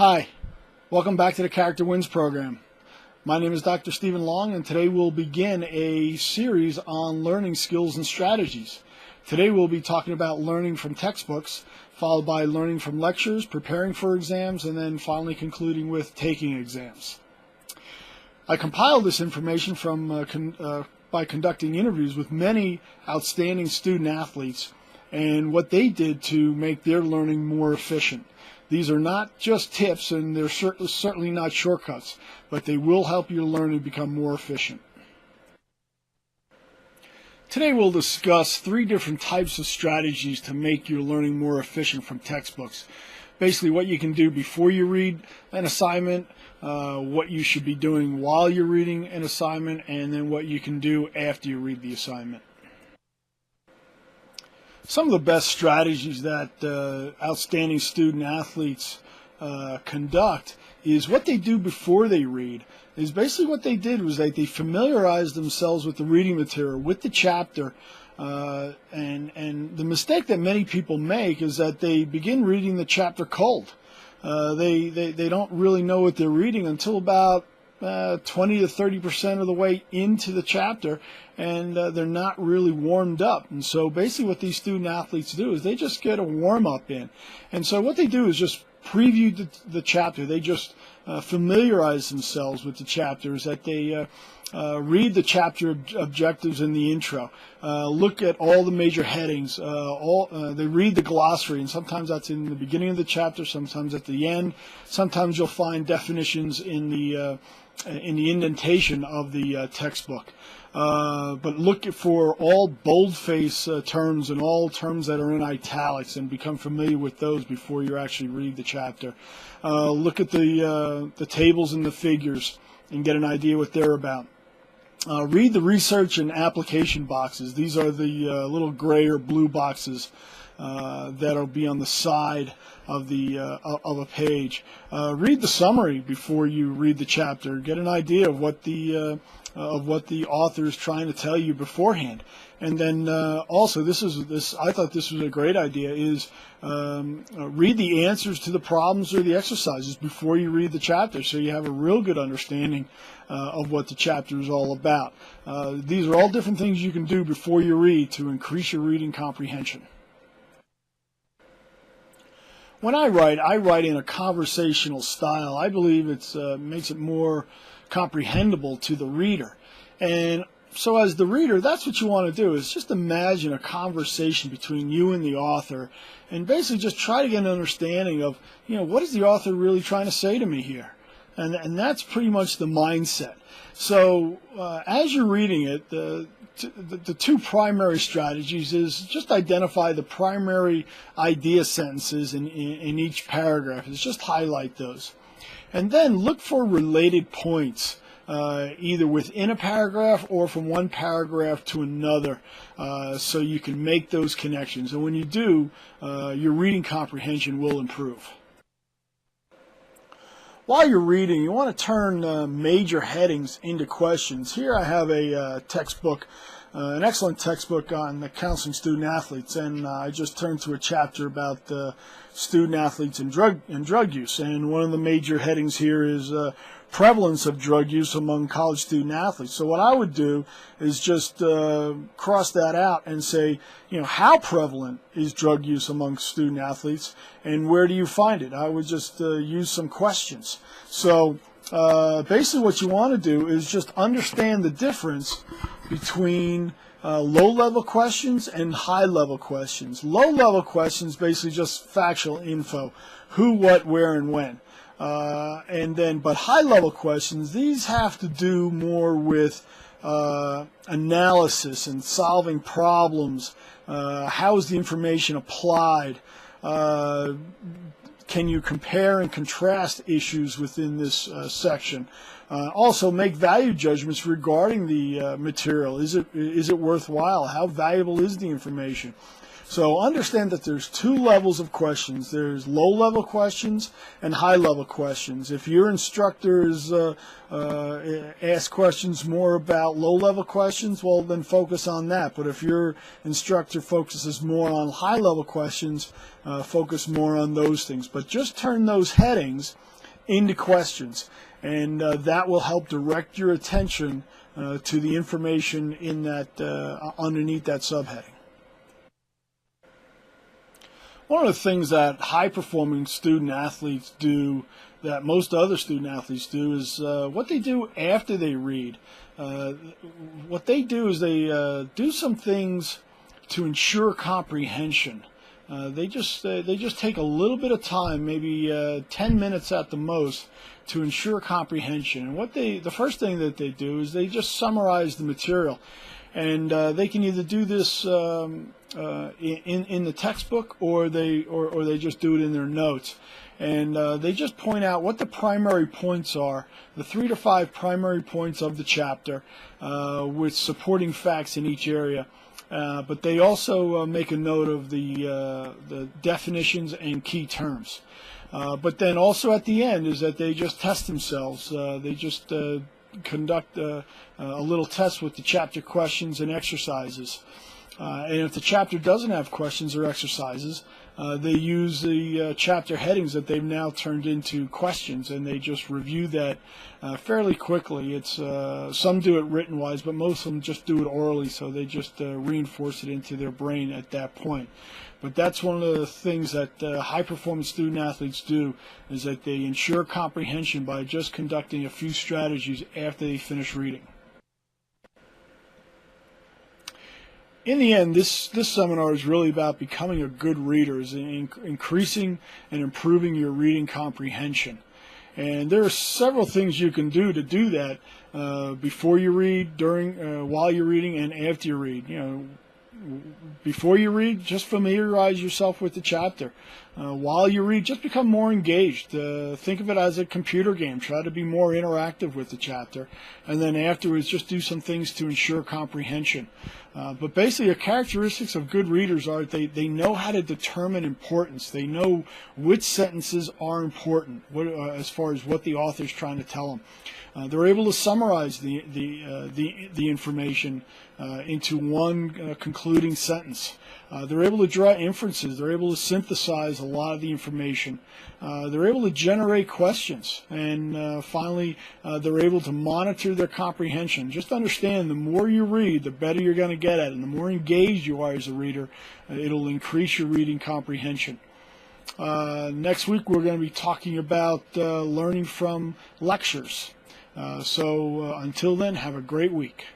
Hi, welcome back to the Character Wins program. My name is Dr. Stephen Long, and today we'll begin a series on learning skills and strategies. Today we'll be talking about learning from textbooks, followed by learning from lectures, preparing for exams, and then finally concluding with taking exams. I compiled this information by conducting interviews with many outstanding student athletes and what they did to make their learning more efficient. These are not just tips, and they're certainly not shortcuts, but they will help your learning become more efficient. Today we'll discuss 3 different types of strategies to make your learning more efficient from textbooks. Basically what you can do before you read an assignment, what you should be doing while you're reading an assignment, and then what you can do after you read the assignment. Some of the best strategies that outstanding student athletes conduct is what they do before they read. Is basically what they did was that they familiarized themselves with the reading material, with the chapter, and the mistake that many people make is that they begin reading the chapter cold. They don't really know what they're reading until about 20 to 30% of the way into the chapter, and they're not really warmed up. And so basically what these student athletes do is they just get a warm-up in. And so what they do is just preview the chapter. They just familiarize themselves with the chapters, that they read the chapter objectives in the intro, look at all the major headings, they read the glossary, and sometimes that's in the beginning of the chapter, sometimes at the end. Sometimes you'll find definitions in the indentation of the textbook. But look for all boldface terms and all terms that are in italics, and become familiar with those before you actually read the chapter. Look at the tables and the figures and get an idea what they're about. Read the research and application boxes. These are the little gray or blue boxes that'll be on the side of a page. Read the summary before you read the chapter. Get an idea of what the author is trying to tell you beforehand. And then also, I thought this was a great idea, is read the answers to the problems or the exercises before you read the chapter, so you have a real good understanding of what the chapter is all about. These are all different things you can do before you read to increase your reading comprehension. When I write in a conversational style. I believe it makes it more comprehensible to the reader. And so as the reader, that's what you want to do, is just imagine a conversation between you and the author, and basically just try to get an understanding of, what is the author really trying to say to me here? And that's pretty much the mindset. So as you're reading it, the 2 primary strategies is just identify the primary idea sentences in each paragraph. It's just highlight those. And then look for related points, either within a paragraph or from one paragraph to another, so you can make those connections. And when you do, your reading comprehension will improve. While you're reading, you want to turn major headings into questions. Here I have a textbook, an excellent textbook on the counseling student athletes, and I just turned to a chapter about student athletes and drug use. And one of the major headings here is prevalence of drug use among college student athletes. So what I would do is just cross that out and say, how prevalent is drug use among student athletes, and where do you find it? I would just use some questions. So basically what you want to do is just understand the difference between low-level questions and high-level questions. Low-level questions basically just factual info, who, what, where, and when. But high-level questions, these have to do more with analysis and solving problems. How is the information applied? Can you compare and contrast issues within this section? Also, make value judgments regarding the material. Is it worthwhile? How valuable is the information? So understand that there's 2 levels of questions. There's low-level questions and high-level questions. If your instructors ask questions more about low-level questions, well, then focus on that. But if your instructor focuses more on high-level questions, focus more on those things. But just turn those headings into questions, and that will help direct your attention to the information in that underneath that subheading. One of the things that high-performing student athletes do that most other student athletes do is what they do after they read. What they do is they do some things to ensure comprehension. They just take a little bit of time, maybe 10 minutes at the most, to ensure comprehension. And the first thing that they do is they just summarize the material, and they can either do this in the textbook, or they just do it in their notes. And they just point out what the primary points are, the 3 to 5 primary points of the chapter, with supporting facts in each area. But they also make a note of the definitions and key terms. But then also at the end is that they just test themselves. They just conduct a little test with the chapter questions and exercises. And if the chapter doesn't have questions or exercises, they use the chapter headings that they've now turned into questions, and they just review that fairly quickly. It's some do it written-wise, but most of them just do it orally, so they just reinforce it into their brain at that point. But that's one of the things that high-performance student athletes do, is that they ensure comprehension by just conducting a few strategies after they finish reading. In the end, this seminar is really about becoming a good reader, is increasing and improving your reading comprehension. And there are several things you can do to do that before you read, during, while you're reading, and after you read. You know, before you read, just familiarize yourself with the chapter. While you read, just become more engaged. Think of it as a computer game. Try to be more interactive with the chapter. And then afterwards, just do some things to ensure comprehension. But basically, the characteristics of good readers are they know how to determine importance. They know which sentences are important as far as what the author is trying to tell them. They're able to summarize the information into one concluding sentence. They're able to draw inferences. They're able to synthesize a lot of the information. They're able to generate questions. And finally, they're able to monitor their comprehension. Just understand, the more you read, the better you're going to get at it. And the more engaged you are as a reader, it'll increase your reading comprehension. Next week, we're going to be talking about learning from lectures. So until then, have a great week.